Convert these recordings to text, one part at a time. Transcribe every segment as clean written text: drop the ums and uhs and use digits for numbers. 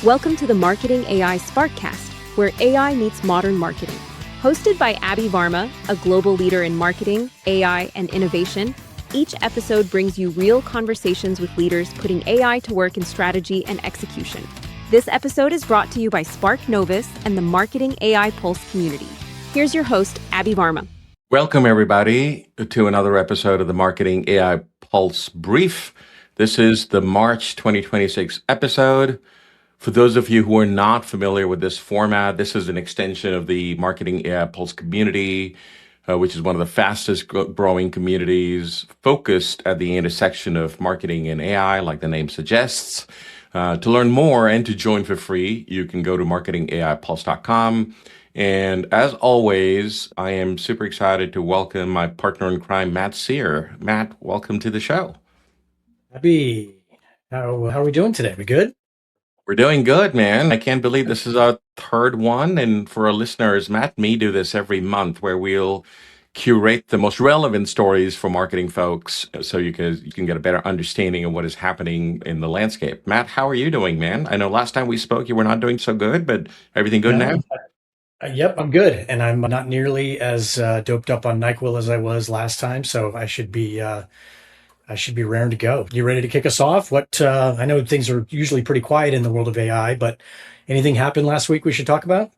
Welcome to the Marketing AI SparkCast, where AI meets modern marketing. Hosted by Abby Varma, a global leader in marketing, AI, and innovation, each episode brings you real conversations with leaders putting AI to work in strategy and execution. This episode is brought to you by Spark Novus and the Marketing AI Pulse community. Here's your host, Abby Varma. Welcome, everybody, to another episode of the Marketing AI Pulse Brief. This is the March 2026 episode. For those of you who are not familiar with this format, this is an extension of the Marketing AI Pulse community, which is one of the fastest growing communities focused at the intersection of marketing and AI, like the name suggests. To learn more and to join for free, you can go to marketingaipulse.com. And as always, I am super excited to welcome my partner in crime, Matt Sear. Matt, welcome to the show. Abby, how are we doing today? We good? We're doing good, man. I can't believe this is our third one. And for our listeners, Matt and me do this every month where we'll curate the most relevant stories for marketing folks so you can get a better understanding of what is happening in the landscape. Matt, how are you doing, man? I know last time we spoke, you were not doing so good, but everything good now? Yep, I'm good. And I'm not nearly as doped up on NyQuil as I was last time. So I should be raring to go. You ready to kick us off? I know things are usually pretty quiet in the world of AI, but anything happened last week we should talk about?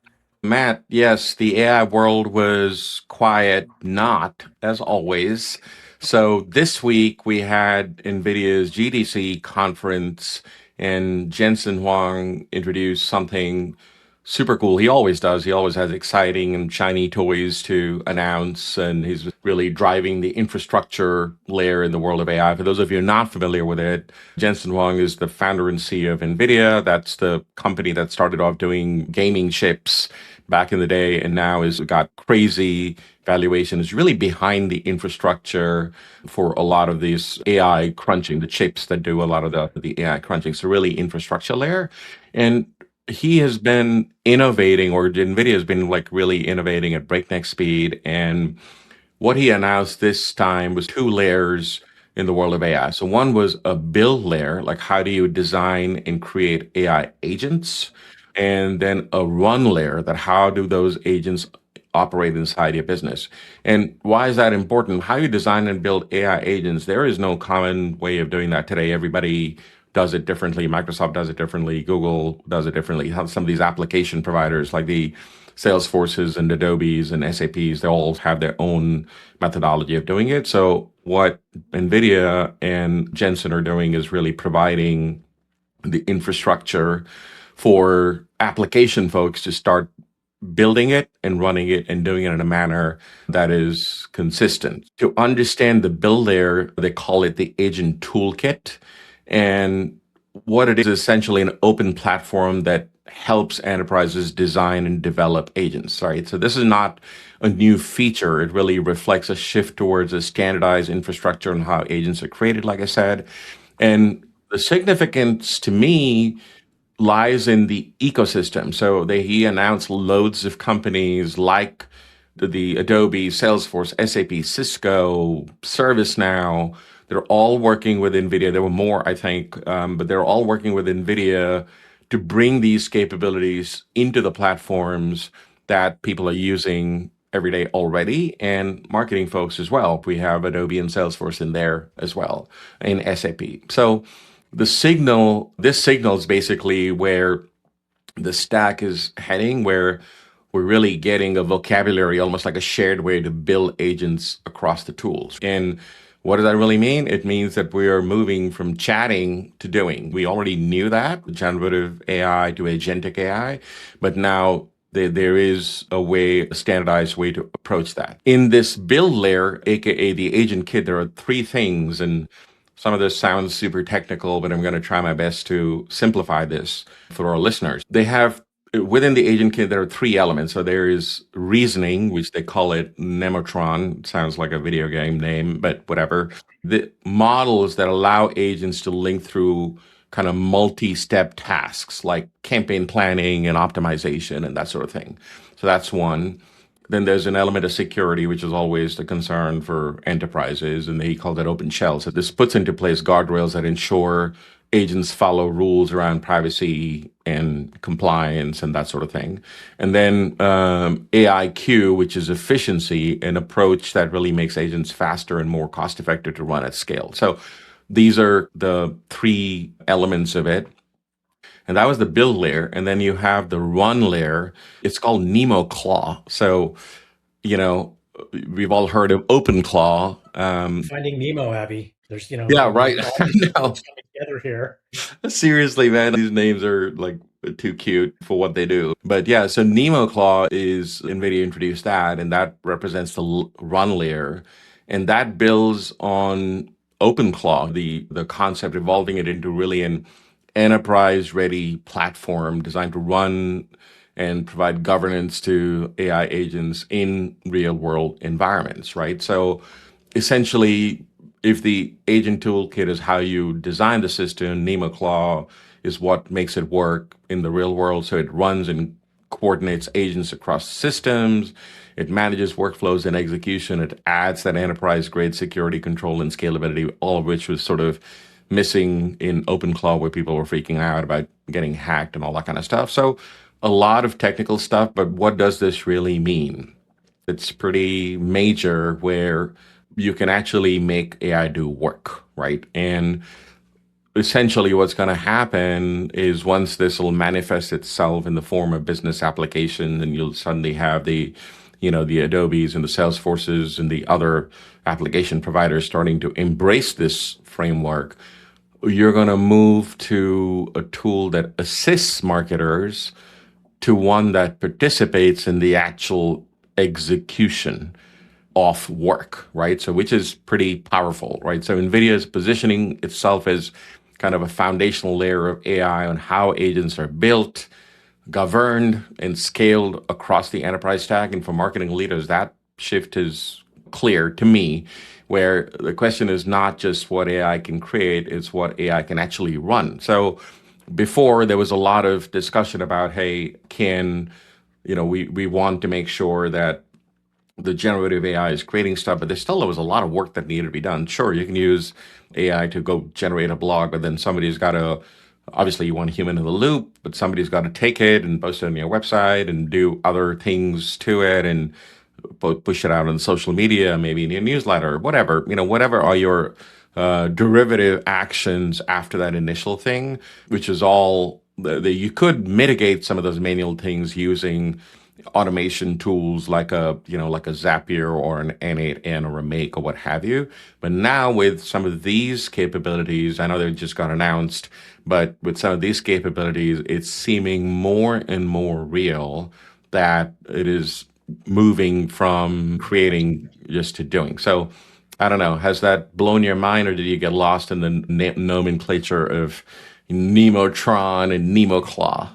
Matt, yes, the AI world was quiet, not as always. So this week we had NVIDIA's GDC conference and Jensen Huang introduced something super cool. He always does. He always has exciting and shiny toys to announce, and he's really driving the infrastructure layer in the world of AI. For those of you not familiar with it, Jensen Huang is the founder and CEO of NVIDIA. That's the company that started off doing gaming chips back in the day and now has got crazy valuation, is really behind the infrastructure for a lot of these AI crunching, the chips that do a lot of the AI crunching. So really infrastructure layer. And he has been innovating, or NVIDIA has been like really innovating at breakneck speed. And what he announced this time was two layers in the world of AI. So one was a build layer, like how do you design and create AI agents? And then a run layer, that how do those agents operate inside your business? And why is that important? How you design and build AI agents, there is no common way of doing that today. Everybody does it differently. Microsoft does it differently. Google does it differently. Some of these application providers like the Salesforces and Adobes and SAPs, they all have their own methodology of doing it. So what NVIDIA and Jensen are doing is really providing the infrastructure for application folks to start building it and running it and doing it in a manner that is consistent. To understand the build layer, they call it the agent toolkit. And what it is essentially an open platform that helps enterprises design and develop agents, right? So this is not a new feature. It really reflects a shift towards a standardized infrastructure and how agents are created, like I said. And the significance to me lies in the ecosystem. So he announced loads of companies like the Adobe, Salesforce, SAP, Cisco, ServiceNow. They're all working with NVIDIA. There were more, I think, but they're all working with NVIDIA to bring these capabilities into the platforms that people are using every day already, and marketing folks as well. We have Adobe and Salesforce in there as well, in SAP. So this signals basically where the stack is heading, where we're really getting a vocabulary, almost like a shared way to build agents across the tools. And what does that really mean? It means that we are moving from chatting to doing. We already knew that, generative AI to agentic AI, but now there is a standardized way to approach that. In this build layer, aka the agent kit, there are three things, and some of this sounds super technical, but I'm going to try my best to simplify this for our listeners. Within the agent kit, there are three elements. So there is reasoning, which they call it Nemotron. Sounds like a video game name, but whatever. The models that allow agents to link through kind of multi-step tasks like campaign planning and optimization and that sort of thing. So that's one. Then there's an element of security, which is always the concern for enterprises, and they call that open shell. So this puts into place guardrails that ensure agents follow rules around privacy and compliance and that sort of thing. And then AIQ, which is efficiency, an approach that really makes agents faster and more cost effective to run at scale. So these are the three elements of it. And that was the build layer. And then you have the run layer. It's called Nemo Claw. So, you know, we've all heard of OpenClaw. Finding Nemo, Abby. There's, Yeah, right. all these No, things coming together here. seriously, man, these names are like too cute for what they do. But yeah, so Nemo Claw is NVIDIA introduced that, and that represents the run layer, and that builds on OpenClaw, the concept, evolving it into really an enterprise-ready platform designed to run and provide governance to AI agents in real-world environments, right? So essentially, if the agent toolkit is how you design the system, NemoClaw is what makes it work in the real world. So it runs and coordinates agents across systems. It manages workflows and execution. It adds that enterprise grade security control and scalability, all of which was sort of missing in OpenClaw, where people were freaking out about getting hacked and all that kind of stuff. So a lot of technical stuff, but what does this really mean? It's pretty major where you can actually make AI do work, right? And essentially what's going to happen is once this will manifest itself in the form of business application, and you'll suddenly have the Adobes and the Salesforces and the other application providers starting to embrace this framework, you're going to move to a tool that assists marketers to one that participates in the actual execution of work, right? So, which is pretty powerful, right? So, NVIDIA is positioning itself as kind of a foundational layer of AI on how agents are built, governed, and scaled across the enterprise stack. And for marketing leaders, that shift is clear to me, where the question is not just what AI can create, it's what AI can actually run. So, before there was a lot of discussion about, hey, we want to make sure that the generative AI is creating stuff, but there was a lot of work that needed to be done. Sure, you can use AI to go generate a blog, but then somebody's got to, obviously you want a human in the loop, but somebody's got to take it and post it on your website and do other things to it and push it out on social media, maybe in your newsletter, whatever, whatever are your derivative actions after that initial thing, which is all you could mitigate some of those manual things using automation tools like a Zapier or an N8N or a Make or what have you. But now with some of these capabilities, I know they just got announced, but with some of these capabilities, it's seeming more and more real that it is moving from creating just to doing. So I don't know, has that blown your mind, or did you get lost in the nomenclature of Nemotron and NemoClaw?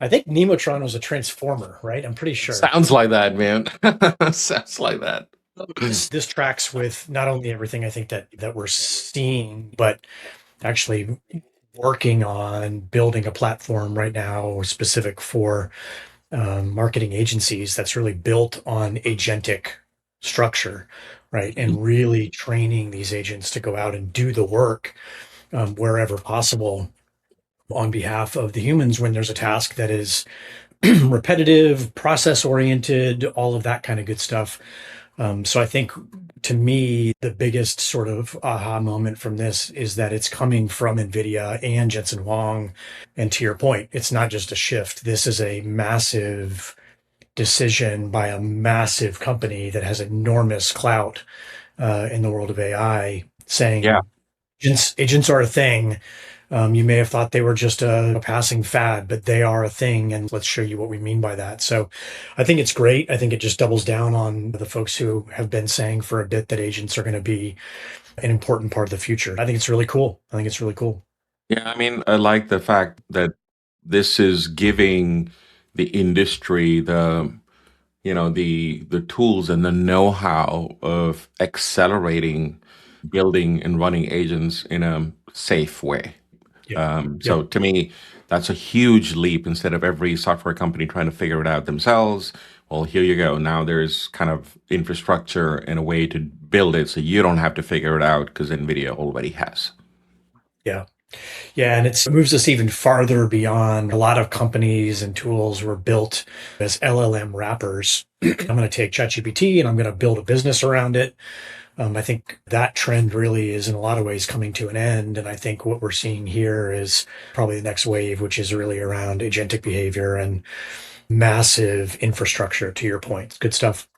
I think Nemotron was a transformer, right? I'm pretty sure. Sounds like that, man. Sounds like that. This tracks with not only everything I think that we're seeing, but actually working on building a platform right now specific for marketing agencies that's really built on agentic structure, right? And really training these agents to go out and do the work wherever possible on behalf of the humans when there's a task that is repetitive, process oriented, all of that kind of good stuff. So I think to me, the biggest sort of aha moment from this is that it's coming from NVIDIA and Jensen Huang. And to your point, it's not just a shift. This is a massive decision by a massive company that has enormous clout in the world of AI, saying Yeah. agents are a thing. You may have thought they were just a passing fad, but they are a thing. And let's show you what we mean by that. So I think it's great. I think it just doubles down on the folks who have been saying for a bit that agents are going to be an important part of the future. I think it's really cool. Yeah, I mean, I like the fact that this is giving the industry the tools and the know-how of accelerating building and running agents in a safe way. So to me, that's a huge leap. Instead of every software company trying to figure it out themselves, well, here you go. Now there's kind of infrastructure and a way to build it so you don't have to figure it out because NVIDIA already has. Yeah. Yeah, and it moves us even farther beyond. A lot of companies and tools were built as LLM wrappers. I'm going to take ChatGPT and I'm going to build a business around it. I think that trend really is in a lot of ways coming to an end. And I think what we're seeing here is probably the next wave, which is really around agentic behavior and massive infrastructure, to your point. Good stuff.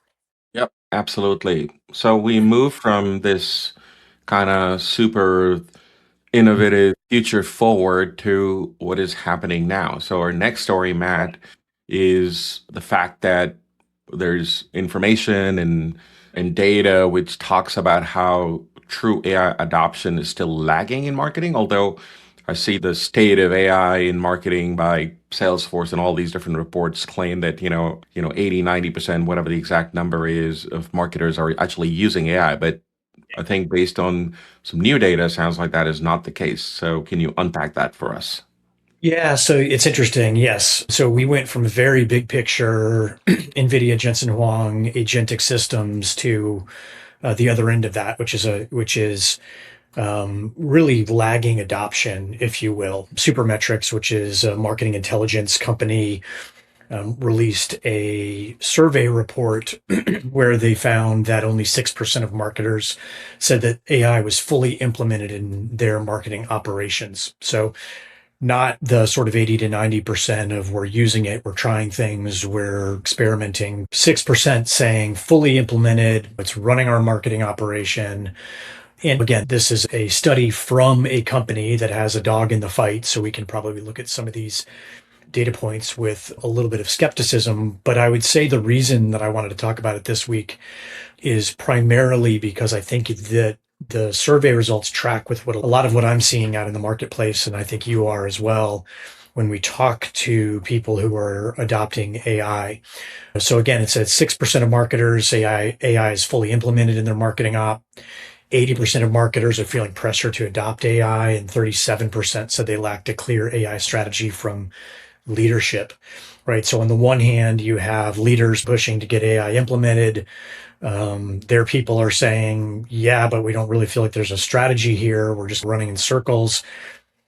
Yep, absolutely. So we move from this kind of super innovative future forward to what is happening now. So our next story, Matt, is the fact that there's information and data which talks about how true AI adoption is still lagging in marketing, although I see the state of AI in marketing by Salesforce and all these different reports claim that, 80, 90%, whatever the exact number is, of marketers are actually using AI. But I think based on some new data, sounds like that is not the case. So can you unpack that for us? Yeah, so it's interesting. Yes. So we went from very big picture NVIDIA, Jensen Huang, agentic systems to the other end of that, which is really lagging adoption, if you will. Supermetrics, which is a marketing intelligence company, released a survey report where they found that only 6% of marketers said that AI was fully implemented in their marketing operations. So not the sort of 80 to 90% of we're using it, we're trying things, we're experimenting. 6% saying fully implemented, it's running our marketing operation. And again, this is a study from a company that has a dog in the fight. So we can probably look at some of these data points with a little bit of skepticism. But I would say the reason that I wanted to talk about it this week is primarily because I think that the survey results track with what a lot of what I'm seeing out in the marketplace, and I think you are as well, when we talk to people who are adopting AI. So again, it says 6% of marketers say AI is fully implemented in their marketing op. 80% of marketers are feeling pressure to adopt AI, and 37% said they lacked a clear AI strategy from leadership, right? So on the one hand, you have leaders pushing to get AI implemented. Their people are saying, yeah, but we don't really feel like there's a strategy here. We're just running in circles.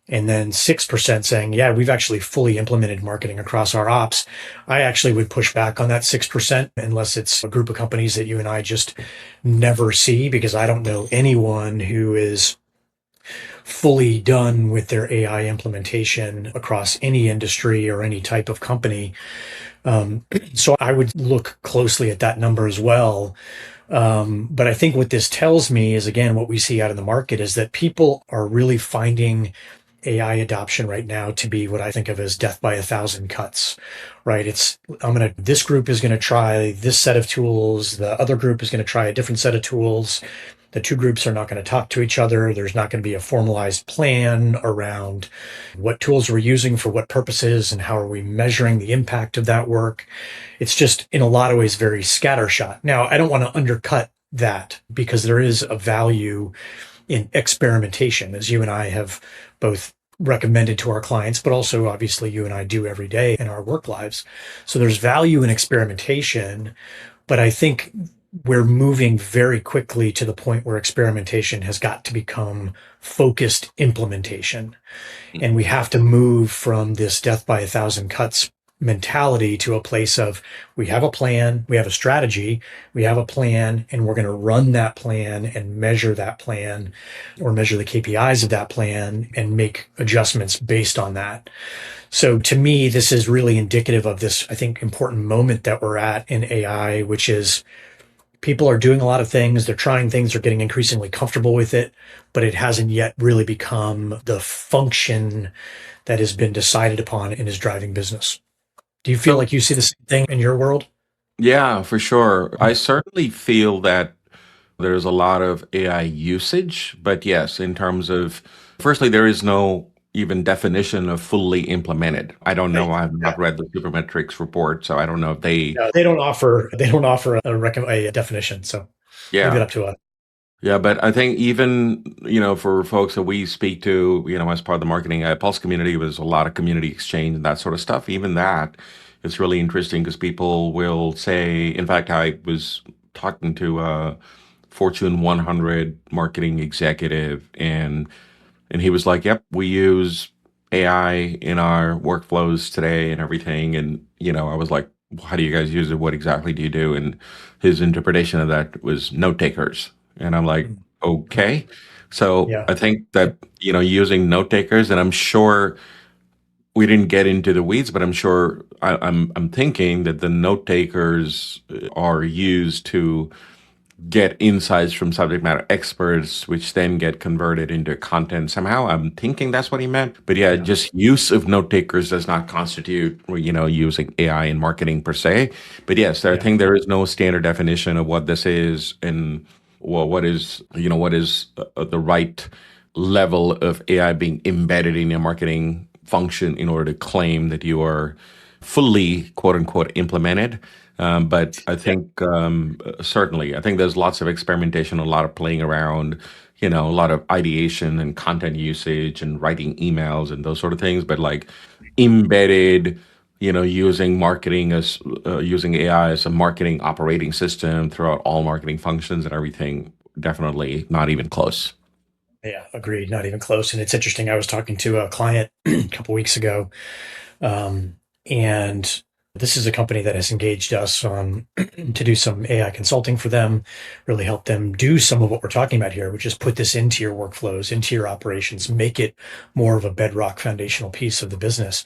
And then 6% saying, yeah, we've actually fully implemented marketing across our ops. I actually would push back on that 6% unless it's a group of companies that you and I just never see, because I don't know anyone who is fully done with their AI implementation across any industry or any type of company. So I would look closely at that number as well. But I think what this tells me is, again, what we see out in the market is that people are really finding AI adoption right now to be what I think of as death by a thousand cuts, right? This group is going to try this set of tools. The other group is going to try a different set of tools. The two groups are not going to talk to each other. There's not going to be a formalized plan around what tools we're using for what purposes and how are we measuring the impact of that work. It's just in a lot of ways very scattershot. Now, I don't want to undercut that because there is a value in experimentation, as you and I have both recommended to our clients, but also obviously you and I do every day in our work lives. So there's value in experimentation, but I think we're moving very quickly to the point where experimentation has got to become focused implementation. And we have to move from this death by a thousand cuts mentality to a place of we have a plan, we have a strategy, we have a plan, and we're going to run that plan and measure that plan or measure the KPIs of that plan and make adjustments based on that. So to me, this is really indicative of this, I think, important moment that we're at in AI, which is people are doing a lot of things. They're trying things. They're getting increasingly comfortable with it, but it hasn't yet really become the function that has been decided upon and is driving business. Do you feel So, like you see the same thing in your world? yeah, for sure. I certainly feel that there's a lot of AI usage, but yes, in terms of, firstly, there is no even definition of fully implemented. I don't know. Right. I've Yeah. not read the Supermetrics report, so I don't know if they, No, they don't offer a definition. So leave it yeah. up to us. Yeah, but I think even, for folks that we speak to, as part of the marketing Pulse community, was a lot of community exchange and that sort of stuff. Even that is really interesting because people will say, in fact, I was talking to a Fortune 100 marketing executive, and And he was like, yep, we use AI in our workflows today and everything. And, I was like, how do you guys use it? What exactly do you do? And his interpretation of that was note takers. And I'm like, Mm. okay. So Yeah. I think that, using note takers, and I'm sure we didn't get into the weeds, but I'm sure I'm thinking that the note takers are used to get insights from subject matter experts, which then get converted into content somehow. I'm thinking that's what he meant. But yeah, Yeah. just use of note takers does not constitute, using AI in marketing per se. But yes, I Yeah. think there is no standard definition of what this is and what is the right level of AI being embedded in your marketing function in order to claim that you are fully quote unquote implemented. But I Yeah. think certainly, I think there's lots of experimentation, a lot of playing around, a lot of ideation and content usage and writing emails and those sort of things. But like embedded, using AI as a marketing operating system throughout all marketing functions and everything, definitely not even close. Yeah. Agreed. Not even close. And it's interesting. I was talking to a client a couple weeks ago, and this is a company that has engaged us to do some AI consulting for them, really help them do some of what we're talking about here, which is put this into your workflows, into your operations, make it more of a bedrock foundational piece of the business.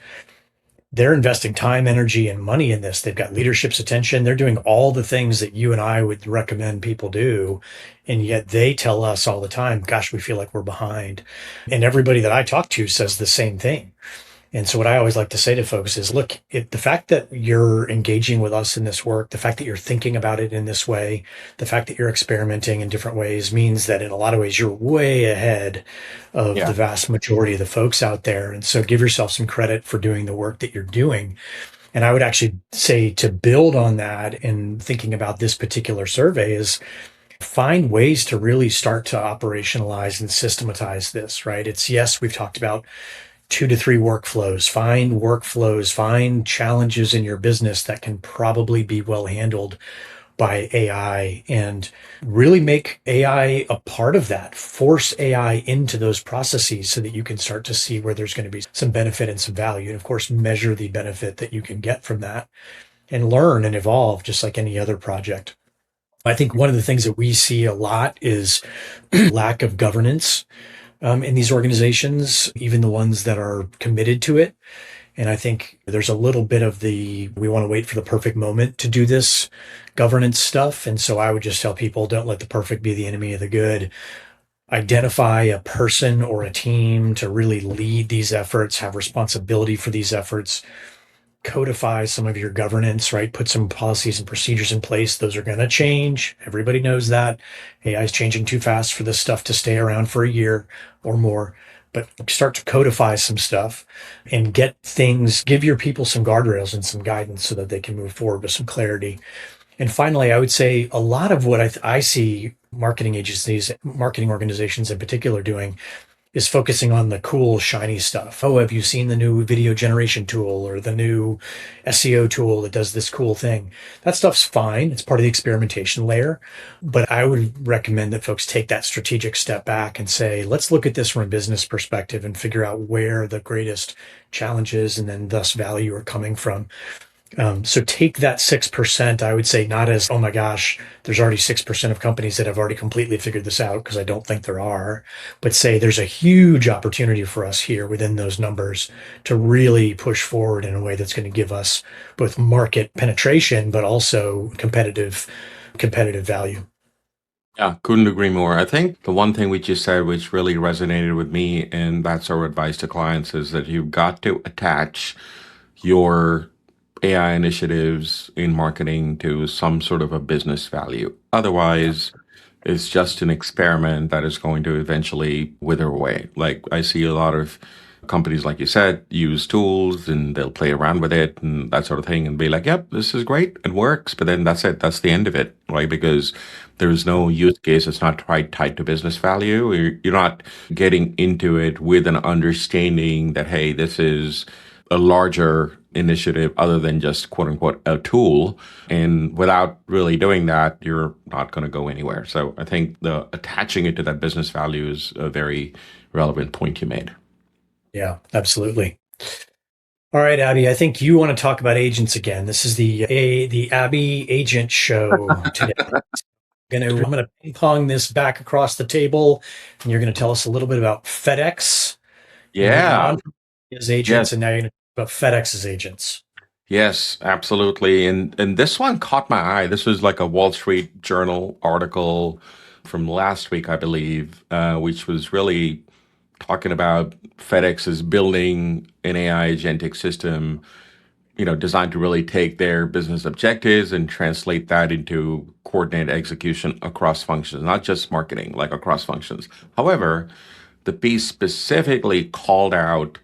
They're investing time, energy, and money in this. They've got leadership's attention. They're doing all the things that you and I would recommend people do. And yet they tell us all the time, gosh, we feel like we're behind. And everybody that I talk to says the same thing. And so what I always like to say to folks is, look, the fact that you're engaging with us in this work, the fact that you're thinking about it in this way, the fact that you're experimenting in different ways means that in a lot of ways you're way ahead of the Yeah. vast majority of the folks out there. And so give yourself some credit for doing the work that you're doing. And I would actually say to build on that and thinking about this particular survey is find ways to really start to operationalize and systematize this, right? It's yes, we've talked about 2 to 3 workflows, find challenges in your business that can probably be well handled by AI and really make AI a part of that. Force AI into those processes so that you can start to see where there's going to be some benefit and some value. And of course, measure the benefit that you can get from that and learn and evolve just like any other project. I think one of the things that we see a lot is lack of governance in these organizations, even the ones that are committed to it. And I think there's a little bit of we want to wait for the perfect moment to do this governance stuff. And so I would just tell people, don't let the perfect be the enemy of the good. Identify a person or a team to really lead these efforts, have responsibility for these efforts, codify some of your governance, right? Put some policies and procedures in place. Those are going to change. Everybody knows that. AI is changing too fast for this stuff to stay around for a year or more. But start to codify some stuff and give your people some guardrails and some guidance so that they can move forward with some clarity. And finally, I would say a lot of what I see marketing agencies, marketing organizations in particular doing is focusing on the cool, shiny stuff. Oh, have you seen the new video generation tool or the new SEO tool that does this cool thing? That stuff's fine. It's part of the experimentation layer. But I would recommend that folks take that strategic step back and say, let's look at this from a business perspective and figure out where the greatest challenges and then thus value are coming from. So take that 6%, I would say, not as, oh my gosh, there's already 6% of companies that have already completely figured this out, because I don't think there are, but say there's a huge opportunity for us here within those numbers to really push forward in a way that's going to give us both market penetration, but also competitive value. Yeah, couldn't agree more. I think the one thing we just said, which really resonated with me, and that's our advice to clients, is that you've got to attach your AI initiatives in marketing to some sort of a business value. Yeah. Otherwise, it's just an experiment that is going to eventually wither away. Like I see a lot of companies, like you said, use tools and they'll play around with it and that sort of thing and be like, yep, this is great. It works. But then that's it. That's the end of it, right? Because there's no use case. It's not quite tied to business value. You're not getting into it with an understanding that, hey, this is a larger initiative other than just quote unquote a tool. And without really doing that, you're not going to go anywhere. So I think the attaching it to that business value is a very relevant point you made. Yeah, absolutely. All right, Abby, I think you want to talk about agents again. This is the Abby Agent Show today. I'm gonna ping pong this back across the table, and you're gonna tell us a little bit about FedEx and moving Yeah. on from his agents, Yes. and now you're gonna talk about FedEx's agents. Yes, absolutely. And this one caught my eye. This was like a Wall Street Journal article from last week, I believe, which was really talking about FedEx is building an AI agentic system, designed to really take their business objectives and translate that into coordinated execution across functions, not just marketing, like across functions. However, the piece specifically called out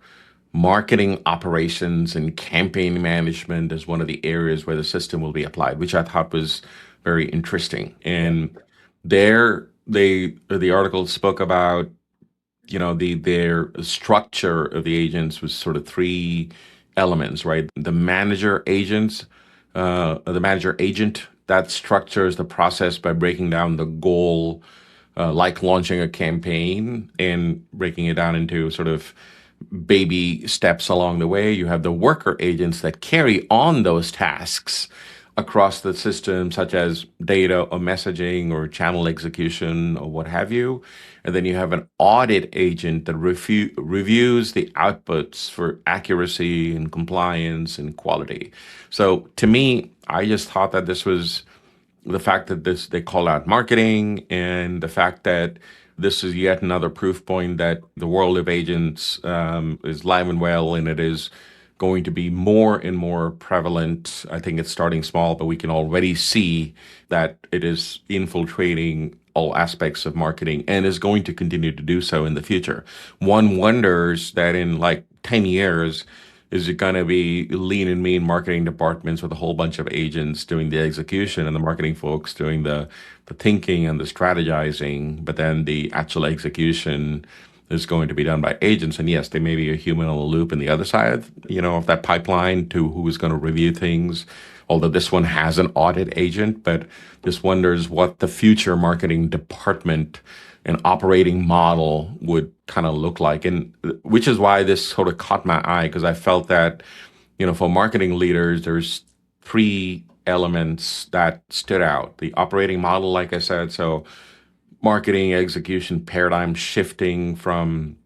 marketing operations and campaign management as one of the areas where the system will be applied, which I thought was very interesting. And there, the article spoke about their structure of the agents was sort of three elements, right? The manager agent that structures the process by breaking down the goal, like launching a campaign and breaking it down into sort of baby steps along the way. You have the worker agents that carry on those tasks across the system, such as data or messaging or channel execution or what have you. And then you have an audit agent that reviews the outputs for accuracy and compliance and quality. So to me, I just thought that this was the fact that this they call out marketing and the fact that this is yet another proof point that the world of agents is live and well, and it is going to be more and more prevalent. I think it's starting small, but we can already see that it is infiltrating all aspects of marketing and is going to continue to do so in the future. One wonders that in like 10 years, is it going to be lean and mean marketing departments with a whole bunch of agents doing the execution and the marketing folks doing the thinking and the strategizing, but then the actual execution is going to be done by agents. And yes, there may be a human on the loop in the other side, of that pipeline to who is going to review things. Although this one has an audit agent, but just wonders what the future marketing department and operating model would kind of look like. And which is why this sort of caught my eye because I felt that, for marketing leaders, there's three elements that stood out. The operating model, like I said, so marketing execution paradigm shifting from,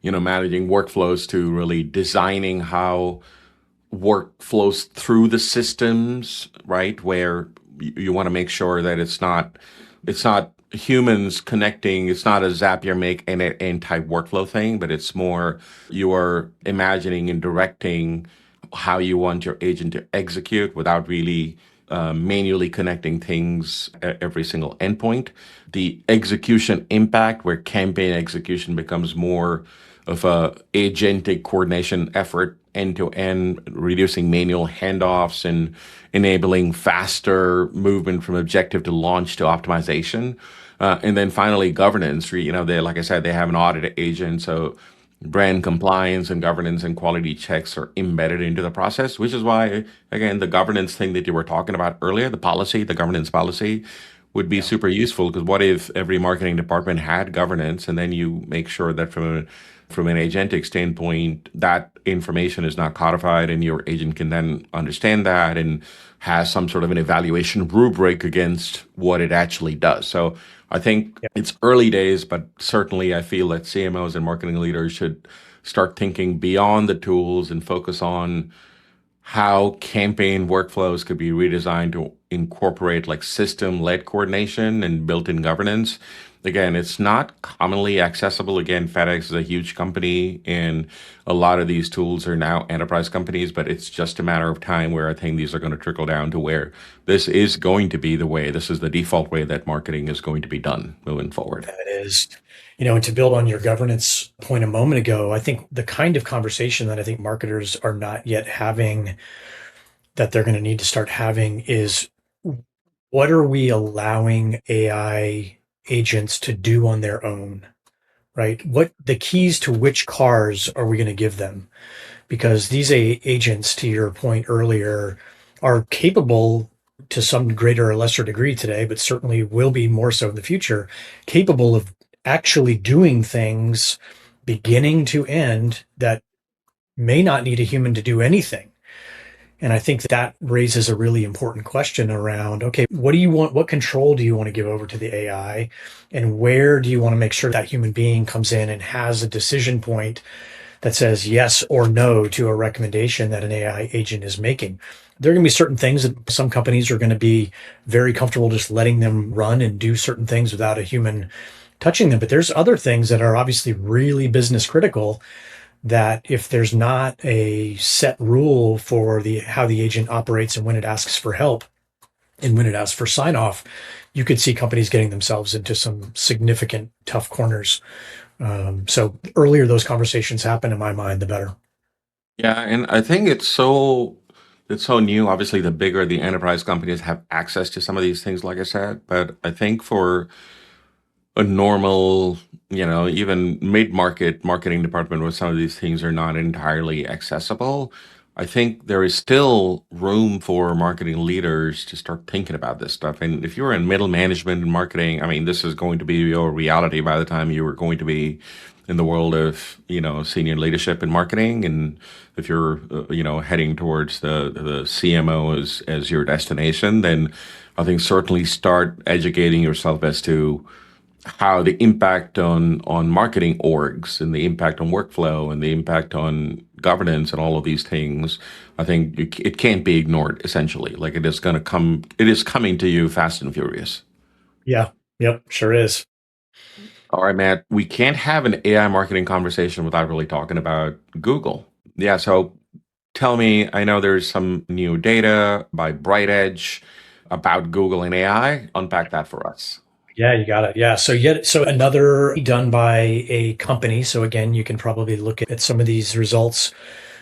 managing workflows to really designing how work flows through the systems, right? Where you want to make sure that it's not humans connecting. It's not a Zapier make and type workflow thing, but it's more you are imagining and directing how you want your agent to execute without really manually connecting things at every single endpoint. The execution impact, where campaign execution becomes more of a agentic coordination effort end to end, reducing manual handoffs and enabling faster movement from objective to launch to optimization. And then finally, governance. They, like I said, they have an audit agent, so brand compliance and governance and quality checks are embedded into the process, which is why, again, the governance thing that you were talking about earlier, the governance policy, would be super useful. Because what if every marketing department had governance, and then you make sure that from an agentic standpoint, that information is not codified, and your agent can then understand that and has some sort of an evaluation rubric against what it actually does. So I think it's early days, but certainly I feel that CMOs and marketing leaders should start thinking beyond the tools and focus on how campaign workflows could be redesigned to incorporate like system-led coordination and built-in governance. Again, it's not commonly accessible. Again, FedEx is a huge company, and a lot of these tools are now enterprise companies, but it's just a matter of time where I think these are going to trickle down to where this is going to be this is the default way that marketing is going to be done moving forward. That is, and to build on your governance point a moment ago, I think the kind of conversation that I think marketers are not yet having that they're going to need to start having is what are we allowing AI agents to do on their own? right? What the keys to which cars are we going to give them? Because these agents, to your point earlier, are capable to some greater or lesser degree today, but certainly will be more so in the future, capable of actually doing things beginning to end that may not need a human to do anything. And I think that raises a really important question around, okay, what do you want? What control do you want to give over to the AI? And where do you want to make sure that human being comes in and has a decision point that says yes or no to a recommendation that an AI agent is making? There are going to be certain things that some companies are going to be very comfortable just letting them run and do certain things without a human touching them. But there's other things that are obviously really business critical that if there's not a set rule for how the agent operates and when it asks for help and when it asks for sign off, you could see companies getting themselves into some significant tough corners. So the earlier those conversations happen, in my mind, the better. Yeah, and I think it's so new. Obviously, the bigger the enterprise companies have access to some of these things, like I said. But I think for a normal, even mid-market marketing department where some of these things are not entirely accessible, I think there is still room for marketing leaders to start thinking about this stuff. And if you're in middle management and marketing, I mean, this is going to be your reality by the time you are going to be in the world of, senior leadership in marketing. And if you're, heading towards the CMO as your destination, then I think certainly start educating yourself as to how the impact on marketing orgs and the impact on workflow and the impact on governance and all of these things. I think it can't be ignored. Essentially, like it is coming to you fast and furious. Yeah. Yep. Sure is. All right, Matt, we can't have an AI marketing conversation without really talking about Google. Yeah, so tell me, I know there's some new data by Bright Edge about Google and AI. Unpack that for us. Yeah, you got it. Yeah. So another done by a company. So again, you can probably look at some of these results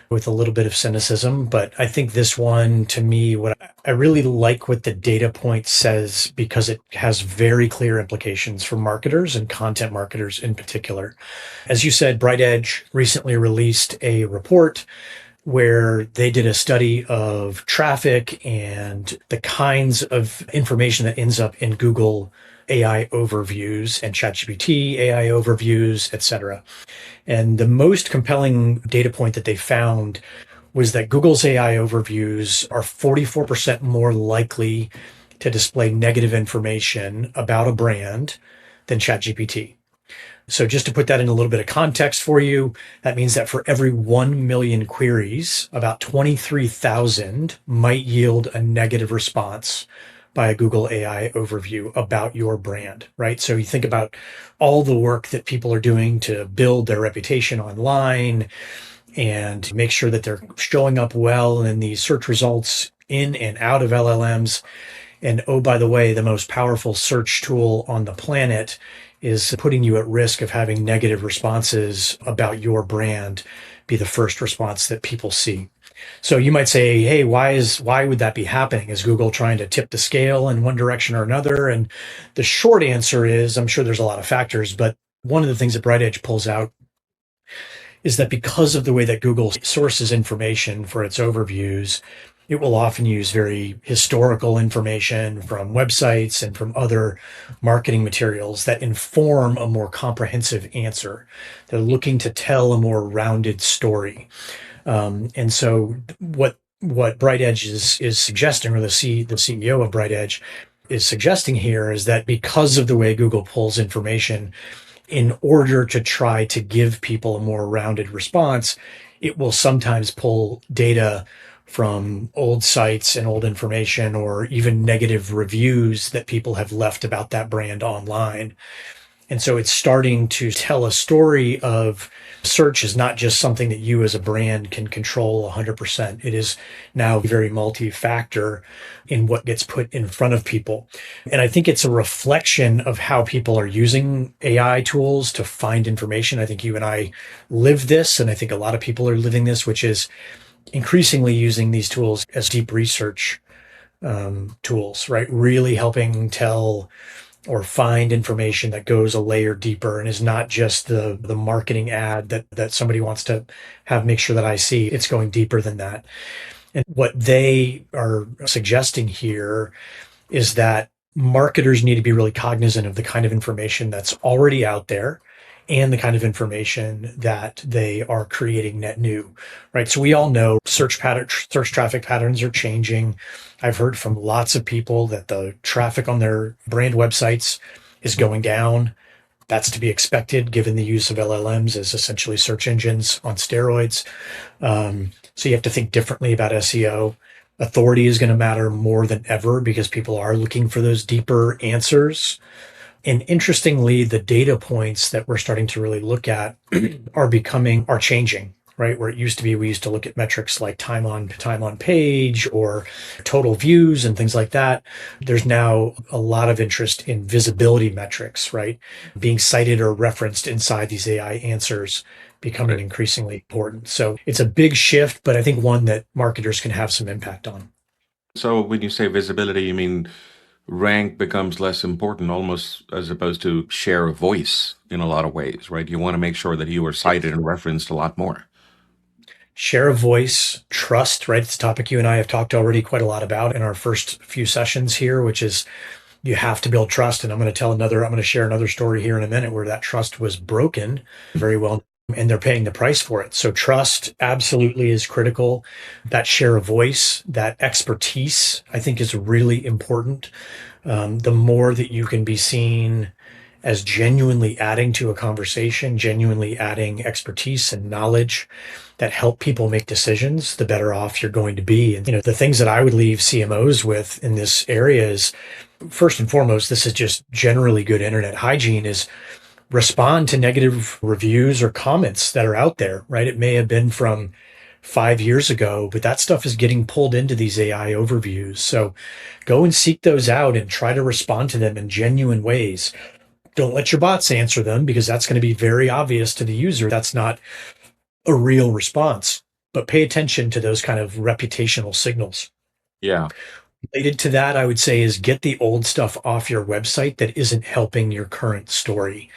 with a little bit of cynicism, but I think this one, to me, what I really like what the data point says because it has very clear implications for marketers and content marketers in particular. As you said, Bright Edge recently released a report where they did a study of traffic and the kinds of information that ends up in Google AI overviews and ChatGPT AI overviews, et cetera. And the most compelling data point that they found was that Google's AI overviews are 44% more likely to display negative information about a brand than ChatGPT. So just to put that in a little bit of context for you, that means that for every 1 million queries, about 23,000 might yield a negative response by a Google AI overview about your brand, right? So you think about all the work that people are doing to build their reputation online and make sure that they're showing up well in the search results in and out of LLMs. And oh, by the way, the most powerful search tool on the planet is putting you at risk of having negative responses about your brand be the first response that people see. So you might say, hey, why would that be happening? Is Google trying to tip the scale in one direction or another? And the short answer is, I'm sure there's a lot of factors, but one of the things that Bright Edge pulls out is that because of the way that Google sources information for its overviews, it will often use very historical information from websites and from other marketing materials that inform a more comprehensive answer. They're looking to tell a more rounded story. And so what Bright Edge is suggesting, or the CEO of Bright Edge is suggesting here, is that because of the way Google pulls information in order to try to give people a more rounded response, it will sometimes pull data from old sites and old information or even negative reviews that people have left about that brand online. And so it's starting to tell a story of search is not just something that you as a brand can control 100%. It is now very multi-factor in what gets put in front of people. And I think it's a reflection of how people are using AI tools to find information. I think you and I live this, and I think a lot of people are living this, which is increasingly using these tools as deep research tools, right? Really helping tell or find information that goes a layer deeper and is not just the marketing ad that somebody wants to have make sure that I see. It's going deeper than that. And what they are suggesting here is that marketers need to be really cognizant of the kind of information that's already out there and the kind of information that they are creating net new, right? So we all know search traffic patterns are changing. I've heard from lots of people that the traffic on their brand websites is going down. That's to be expected given the use of LLMs as essentially search engines on steroids. So you have to think differently about SEO. Authority is going to matter more than ever because people are looking for those deeper answers. And interestingly, the data points that we're starting to really look at are changing, right? Where it used to be, we used to look at metrics like time on page or total views and things like that. There's now a lot of interest in visibility metrics, right? Being cited or referenced inside these AI answers becoming Right. increasingly important. So it's a big shift, but I think one that marketers can have some impact on. So when you say visibility, you mean rank becomes less important, almost as opposed to share of voice in a lot of ways, right? You want to make sure that you are cited and referenced a lot more. Share of voice, trust, right? It's a topic you and I have talked already quite a lot about in our first few sessions here, which is you have to build trust. And I'm going to share another story here in a minute where that trust was broken very well, and they're paying the price for it. So trust absolutely is critical. That share of voice, that expertise, I think is really important. The more that you can be seen as genuinely adding to a conversation, genuinely adding expertise and knowledge that help people make decisions, the better off you're going to be. And, the things that I would leave CMOs with in this area is first and foremost, this is just generally good internet hygiene is respond to negative reviews or comments that are out there, right? It may have been from 5 years ago, but that stuff is getting pulled into these AI overviews. So go and seek those out and try to respond to them in genuine ways. Don't let your bots answer them because that's going to be very obvious to the user. That's not a real response, but pay attention to those kind of reputational signals. Yeah. Related to that, I would say is get the old stuff off your website that isn't helping your current story.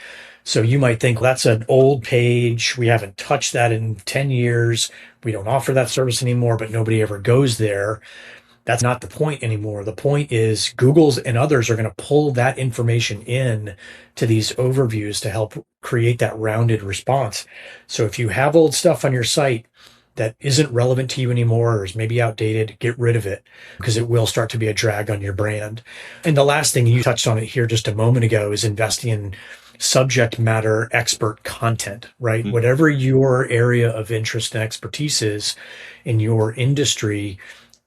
So you might think, well, that's an old page. We haven't touched that in 10 years. We don't offer that service anymore, but nobody ever goes there. That's not the point anymore. The point is Google's and others are going to pull that information in to these overviews to help create that rounded response. So if you have old stuff on your site that isn't relevant to you anymore or is maybe outdated, get rid of it because it will start to be a drag on your brand. And the last thing, you touched on it here just a moment ago, is investing in subject matter expert content, right? Mm. Whatever your area of interest and expertise is in your industry,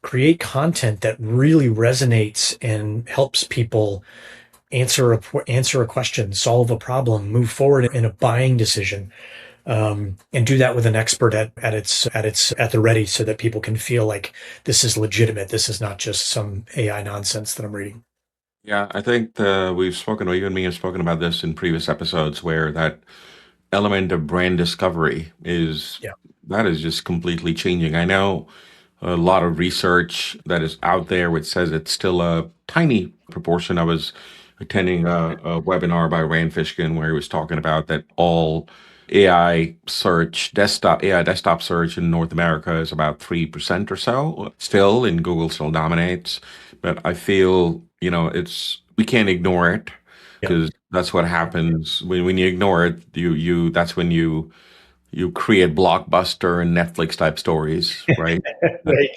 create content that really resonates and helps people answer a question, solve a problem, move forward in a buying decision, and do that with an expert at the ready, so that people can feel like this is legitimate. This is not just some AI nonsense that I'm reading. Yeah, I think we've spoken, or you and me have spoken about this in previous episodes, where that element of brand discovery is Yeah. that is just completely changing. I know a lot of research that is out there which says it's still a tiny proportion. I was attending a webinar by Rand Fishkin where he was talking about that all AI desktop search in North America is about 3% or so still, and Google still dominates. But I feel, we can't ignore it Yep. because that's what happens when you ignore it. That's when you create blockbuster and Netflix type stories, right? Right.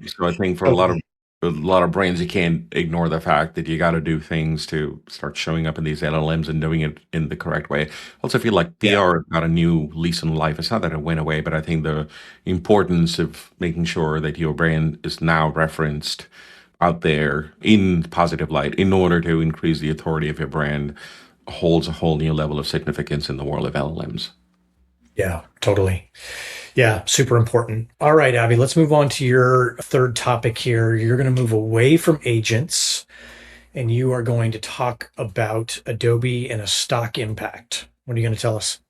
So I think for Totally. a lot of brands, you can't ignore the fact that you got to do things to start showing up in these LLMs and doing it in the correct way. Also, feel like Yeah. PR got a new lease on life. It's not that it went away, but I think the importance of making sure that your brand is now referenced out there in positive light in order to increase the authority of your brand holds a whole new level of significance in the world of LLMs. Yeah, totally. Yeah, super important. All right, Abby, let's move on to your third topic here. You're going to move away from agents and you are going to talk about Adobe and a stock impact. What are you going to tell us?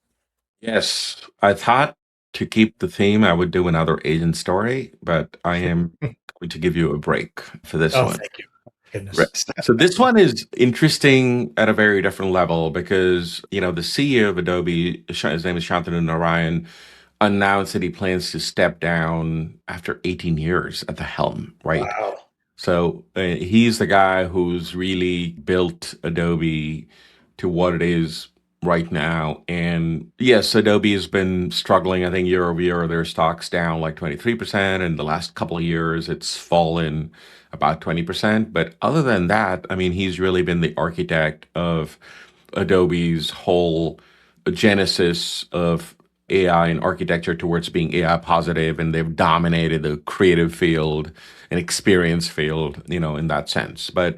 Yes, I thought to keep the theme, I would do another agent story, but I am going to give you a break for this Oh, one. thank you. Right. Goodness. So this one is interesting at a very different level because, the CEO of Adobe, his name is Shantanu Narayan, announced that he plans to step down after 18 years at the helm, right? Wow. So he's the guy who's really built Adobe to what it is right now. And yes, Adobe has been struggling. I think year over year, their stock's down like 23%. And the last couple of years, it's fallen about 20%. But other than that, I mean, he's really been the architect of Adobe's whole genesis of AI and architecture towards being AI positive, and they've dominated the creative field and experience field, in that sense. But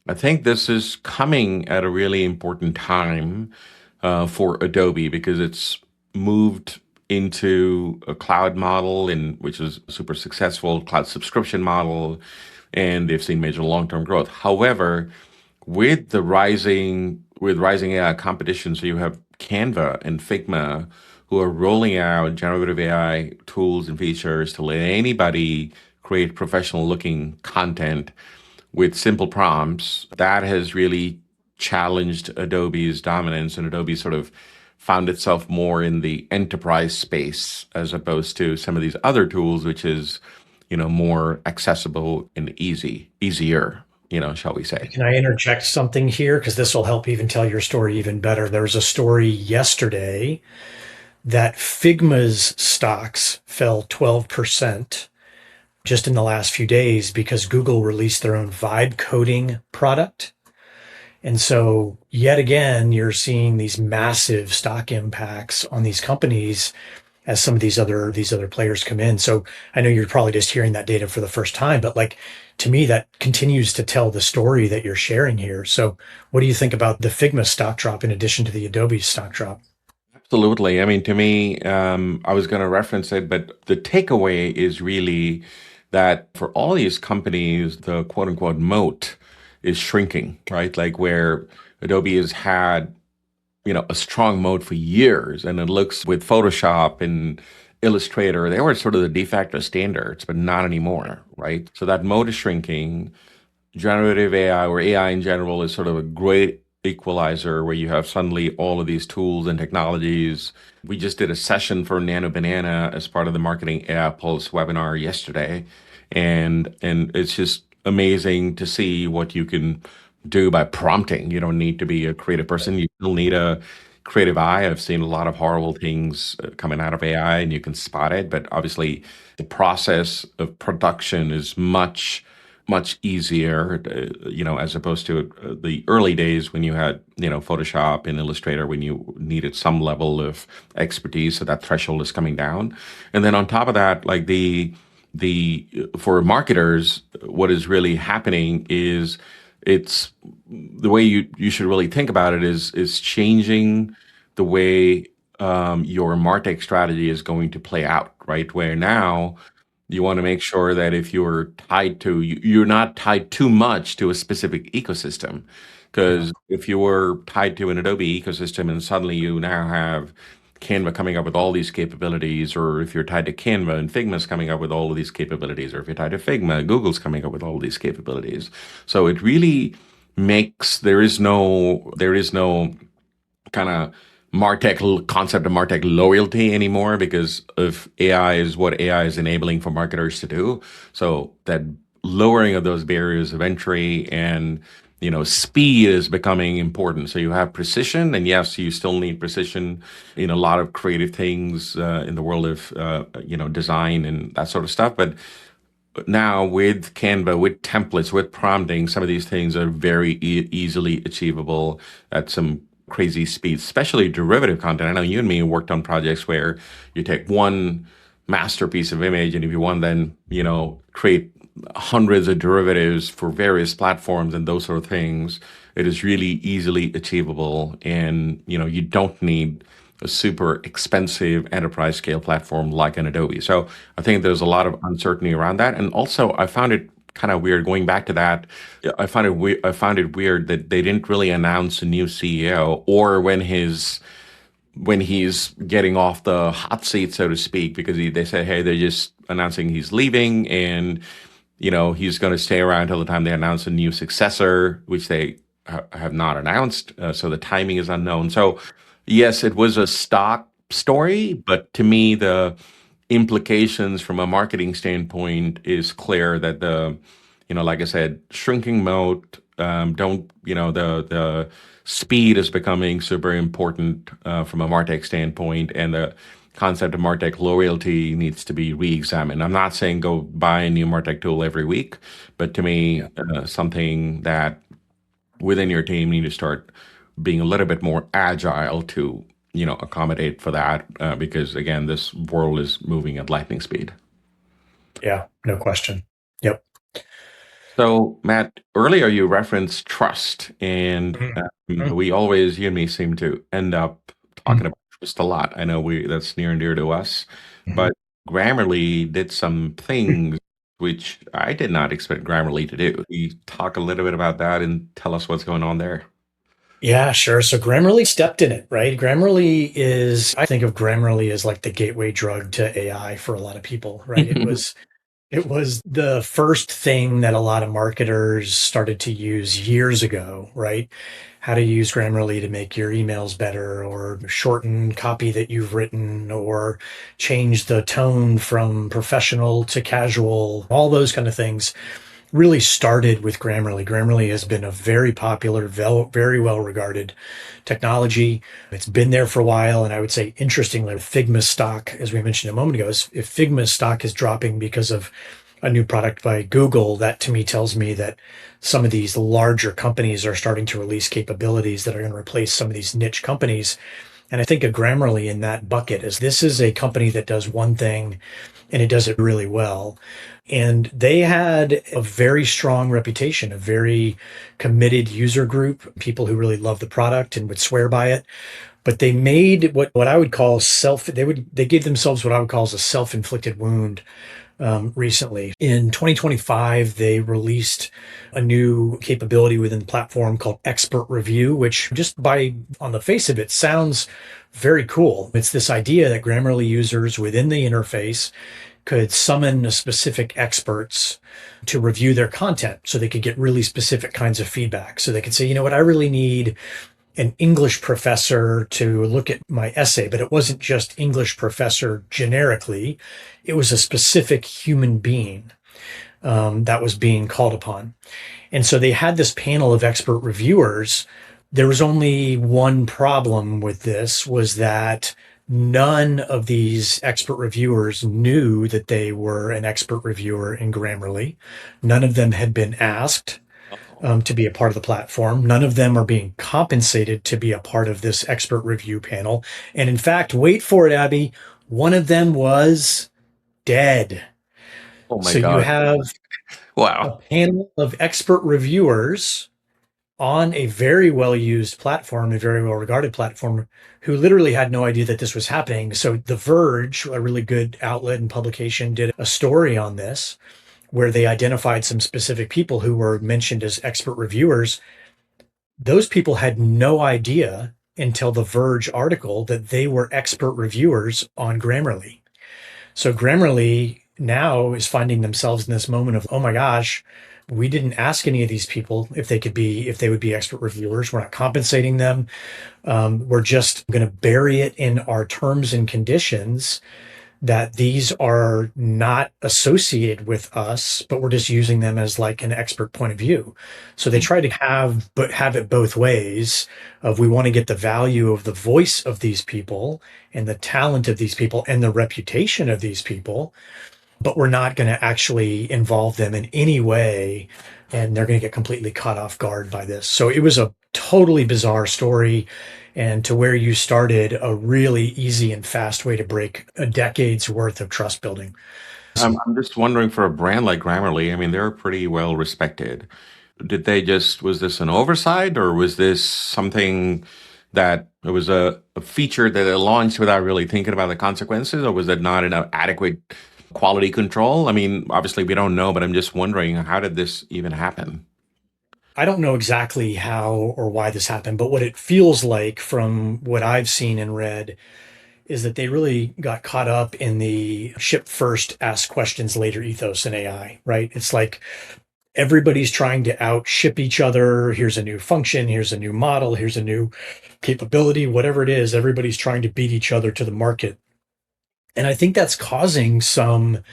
I think this is coming at a really important time for Adobe because it's moved into a cloud model, which is super successful cloud subscription model, and they've seen major long-term growth. However, with rising AI competition, so you have Canva and Figma who are rolling out generative AI tools and features to let anybody create professional looking content with simple prompts. That has really challenged Adobe's dominance, and Adobe sort of found itself more in the enterprise space as opposed to some of these other tools, which is, more accessible and easier, shall we say. Can I interject something here? Because this will help even tell your story even better. There was a story yesterday that Figma's stocks fell 12% just in the last few days because Google released their own vibe coding product. And so yet again, you're seeing these massive stock impacts on these companies as some of these other players come in. So I know you're probably just hearing that data for the first time, but like to me, that continues to tell the story that you're sharing here. So what do you think about the Figma stock drop in addition to the Adobe stock drop? Absolutely. I mean, to me, I was going to reference it, but the takeaway is really that for all these companies, the quote unquote moat is shrinking, right? Like where Adobe has had, a strong moat for years, and it looks with Photoshop and Illustrator, they were sort of the de facto standards, but not anymore, right? So that moat is shrinking. Generative AI or AI in general is sort of a great equalizer where you have suddenly all of these tools and technologies. We just did a session for Nano Banana as part of the Marketing AI Pulse webinar yesterday, and it's just amazing to see what you can do by prompting. You don't need to be a creative person. You still need a creative eye. I've seen a lot of horrible things coming out of AI, and you can spot it. But obviously, the process of production is much easier, as opposed to the early days when you had, Photoshop and Illustrator when you needed some level of expertise. So that threshold is coming down. And then on top of that, like the for marketers, what is really happening is it's the way you should really think about it is changing the way your MarTech strategy is going to play out, right? Where now you want to make sure that if you're not tied too much to a specific ecosystem. Yeah. Because if you were tied to an Adobe ecosystem and suddenly you now have Canva coming up with all these capabilities, or if you're tied to Canva and Figma's coming up with all of these capabilities, or if you're tied to Figma, Google's coming up with all of these capabilities. So it really makes there is no kind of Martech concept of Martech loyalty anymore because of AI is what AI is enabling for marketers to do. So that lowering of those barriers of entry and speed is becoming important. So you have precision, and yes, you still need precision in a lot of creative things in the world of design and that sort of stuff. But now with Canva, with templates, with prompting, some of these things are very easily achievable at some crazy speeds, especially derivative content. I know you and me worked on projects where you take one masterpiece of image, and if you want then, create hundreds of derivatives for various platforms and those sort of things, it is really easily achievable. And, you don't need a super expensive enterprise scale platform like an Adobe. So I think there's a lot of uncertainty around that. And also, I found it kind of weird going back to that. I found it weird that they didn't really announce a new CEO or when he's getting off the hot seat, so to speak, because they said, hey, they're just announcing he's leaving, and he's going to stay around till the time they announce a new successor, which they have not announced. So the timing is unknown. So yes, it was a stock story, but to me, the implications from a marketing standpoint is clear that like I said, shrinking moat, don't, the speed is becoming super important from a MarTech standpoint, and the concept of MarTech loyalty needs to be re-examined. I'm not saying go buy a new MarTech tool every week, but to me, something that within your team need to start being a little bit more agile to accommodate for that because again, this world is moving at lightning speed. Yeah, no question. Yep. So, Matt, earlier you referenced trust, and Mhm. we always, you and me, seem to end up talking Mhm. about trust a lot. I know that's near and dear to us, Mhm. but Grammarly did some things which I did not expect Grammarly to do. Can you talk a little bit about that and tell us what's going on there? Yeah, sure. So Grammarly stepped in it, right? I think of Grammarly as like the gateway drug to AI for a lot of people, right? It was the first thing that a lot of marketers started to use years ago, right? How to use Grammarly to make your emails better or shorten copy that you've written or change the tone from professional to casual, all those kind of things really started with Grammarly. Grammarly has been a very popular, very well regarded technology. It's been there for a while. And I would say, interestingly, Figma stock, as we mentioned a moment ago, if Figma stock is dropping because of a new product by Google, that to me tells me that some of these larger companies are starting to release capabilities that are going to replace some of these niche companies. And I think of Grammarly in that bucket as this is a company that does one thing and it does it really well. And they had a very strong reputation, a very committed user group, people who really love the product and would swear by it. But they made what I would call they gave themselves what I would call as a self-inflicted wound recently. In 2025, they released a new capability within the platform called Expert Review, which just by on the face of it sounds very cool. It's this idea that Grammarly users within the interface could summon specific experts to review their content so they could get really specific kinds of feedback. So they could say, you know what, I really need an English professor to look at my essay, but it wasn't just English professor generically. It was a specific human being that was being called upon. And so they had this panel of expert reviewers. There was only one problem with this was that none of these expert reviewers knew that they were an expert reviewer in Grammarly. None of them had been asked Oh, to be a part of the platform. None of them are being compensated to be a part of this expert review panel. And in fact, wait for it, Abby, one of them was dead. oh my So you God. have a Wow. panel of expert reviewers on a very well used platform, a very well regarded platform, who literally had no idea that this was happening. So The Verge, a really good outlet and publication, did a story on this where they identified some specific people who were mentioned as expert reviewers. Those people had no idea until the Verge article that they were expert reviewers on Grammarly. So Grammarly now is finding themselves in this moment of, oh my gosh, we didn't ask any of these people if they would be expert reviewers. We're not compensating them. We're just going to bury it in our terms and conditions that these are not associated with us, but we're just using them as like an expert point of view. So they try to have it both ways of we want to get the value of the voice of these people and the talent of these people and the reputation of these people, but we're not going to actually involve them in any way. And they're going to get completely caught off guard by this. So it was a totally bizarre story. And to where you started, a really easy and fast way to break a decade's worth of trust building. I'm just wondering for a brand like Grammarly, I mean, they're pretty well respected. Was this an oversight or was this something that it was a feature that they launched without really thinking about the consequences, or was it not enough adequate quality control? I mean, obviously we don't know, but I'm just wondering how did this even happen? I don't know exactly how or why this happened, but what it feels like from what I've seen and read is that they really got caught up in the ship first, ask questions later ethos in AI, right? It's like everybody's trying to outship each other. Here's a new function, here's a new model, here's a new capability, whatever it is, everybody's trying to beat each other to the market. And I think that's causing some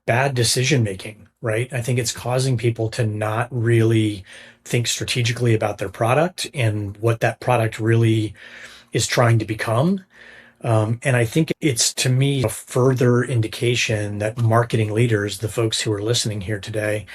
bad decision making, right? I think it's causing people to not really think strategically about their product and what that product really is trying to become. And I think it's, to me, a further indication that marketing leaders, the folks who are listening here today,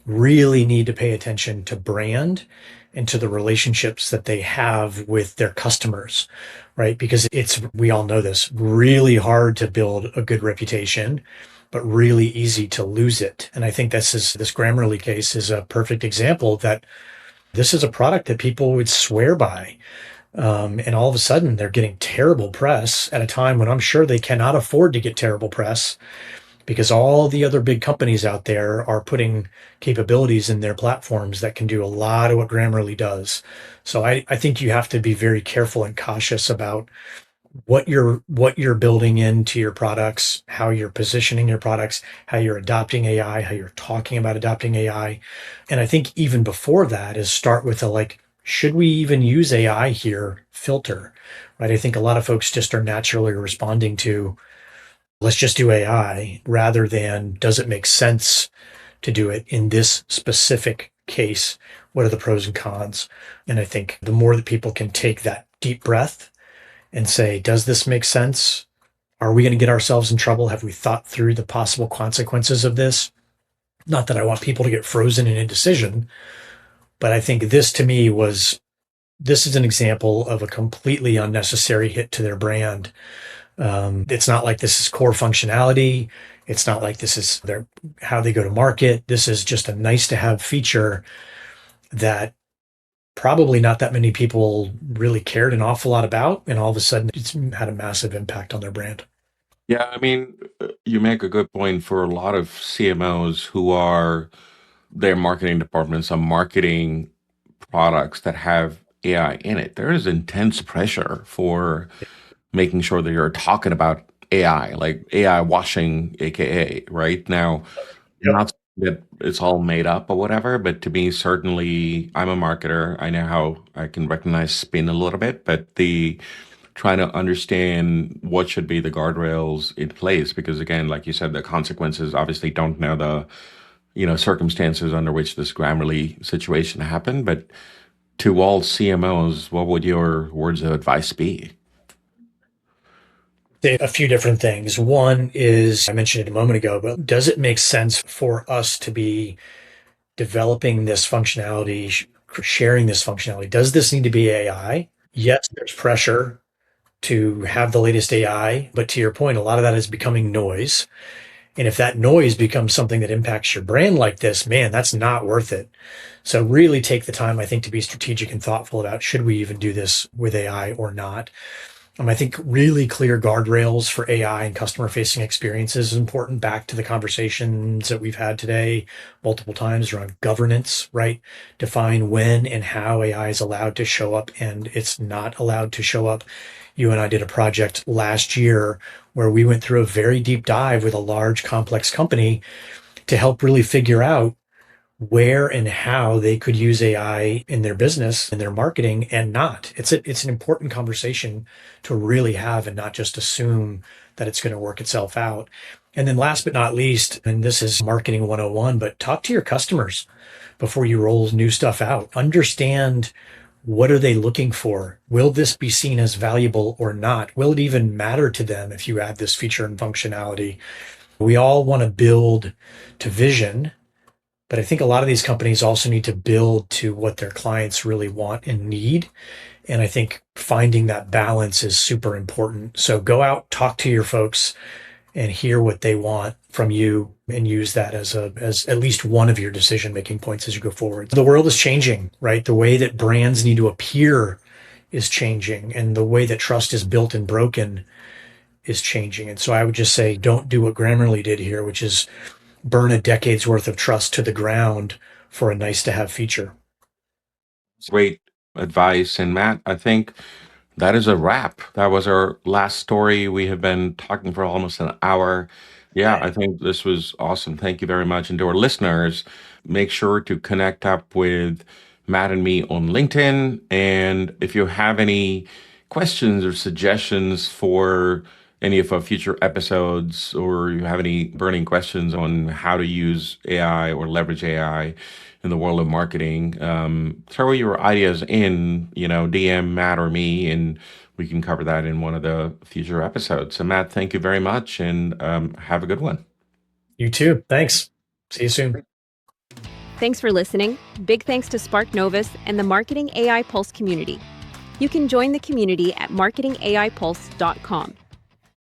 really need to pay attention to brand and to the relationships that they have with their customers, right? Because it's, we all know this, really hard to build a good reputation, but really easy to lose it. And I think this Grammarly case is a perfect example that this is a product that people would swear by. And all of a sudden they're getting terrible press at a time when I'm sure they cannot afford to get terrible press because all the other big companies out there are putting capabilities in their platforms that can do a lot of what Grammarly does. So I think you have to be very careful and cautious about what you're building into your products, how you're positioning your products, how you're adopting AI, how you're talking about adopting AI. And I think even before that is start with a like, should we even use AI here filter, right? I think a lot of folks just are naturally responding to let's just do AI rather than does it make sense to do it in this specific case? What are the pros and cons? And I think the more that people can take that deep breath and say, does this make sense? Are we going to get ourselves in trouble? Have we thought through the possible consequences of this? Not that I want people to get frozen in indecision, but I think this to me this is an example of a completely unnecessary hit to their brand. It's not like this is core functionality. It's not like this is how they go to market. This is just a nice to have feature that probably not that many people really cared an awful lot about. And all of a sudden it's had a massive impact on their brand. Yeah, I mean, you make a good point for a lot of CMOs who are their marketing departments are marketing products that have AI in it. There is intense pressure for making sure that you're talking about AI, like AI washing, AKA, right? Now, Yep. not that it's all made up or whatever, but to me, certainly, I'm a marketer. I know how I can recognize spin a little bit, but the trying to understand what should be the guardrails in place, because again, like you said, the consequences obviously don't know the circumstances under which this Grammarly situation happened. But to all CMOs, what would your words of advice be? A few different things. One is, I mentioned it a moment ago, but does it make sense for us to be developing this functionality, sharing this functionality? Does this need to be AI? Yes, there's pressure to have the latest AI, but to your point, a lot of that is becoming noise. And if that noise becomes something that impacts your brand like this, man, that's not worth it. So really take the time, I think, to be strategic and thoughtful about should we even do this with AI or not. I think really clear guardrails for AI and customer facing experiences is important, back to the conversations that we've had today multiple times around governance, right? Define when and how AI is allowed to show up and it's not allowed to show up. You and I did a project last year where we went through a very deep dive with a large complex company to help really figure out where and how they could use AI in their business, in their marketing, and not. It's an important conversation to really have and not just assume that it's going to work itself out. And then last but not least, and this is marketing 101, but talk to your customers before you roll new stuff out. Understand, what are they looking for? Will this be seen as valuable or not? Will it even matter to them if you add this feature and functionality? We all want to build to vision, but I think a lot of these companies also need to build to what their clients really want and need. And I think finding that balance is super important. So go out, talk to your folks and hear what they want from you and use that as at least one of your decision-making points as you go forward. The world is changing, right? The way that brands need to appear is changing, and the way that trust is built and broken is changing. And so I would just say, don't do what Grammarly did here, which is burn a decade's worth of trust to the ground for a nice to have feature. Great advice. And Matt, I think That is a wrap. That was our last story. We have been talking for almost an hour. Yeah, I think this was awesome. Thank you very much. And to our listeners, make sure to connect up with Matt and me on LinkedIn. And if you have any questions or suggestions for any of our future episodes, or you have any burning questions on how to use AI or leverage AI in the world of marketing, throw your ideas in, DM Matt or me, and we can cover that in one of the future episodes. So, Matt, thank you very much, and have a good one. You too. Thanks. See you soon. Thanks for listening. Big thanks to Spark Novus and the Marketing AI Pulse community. You can join the community at marketingaipulse.com.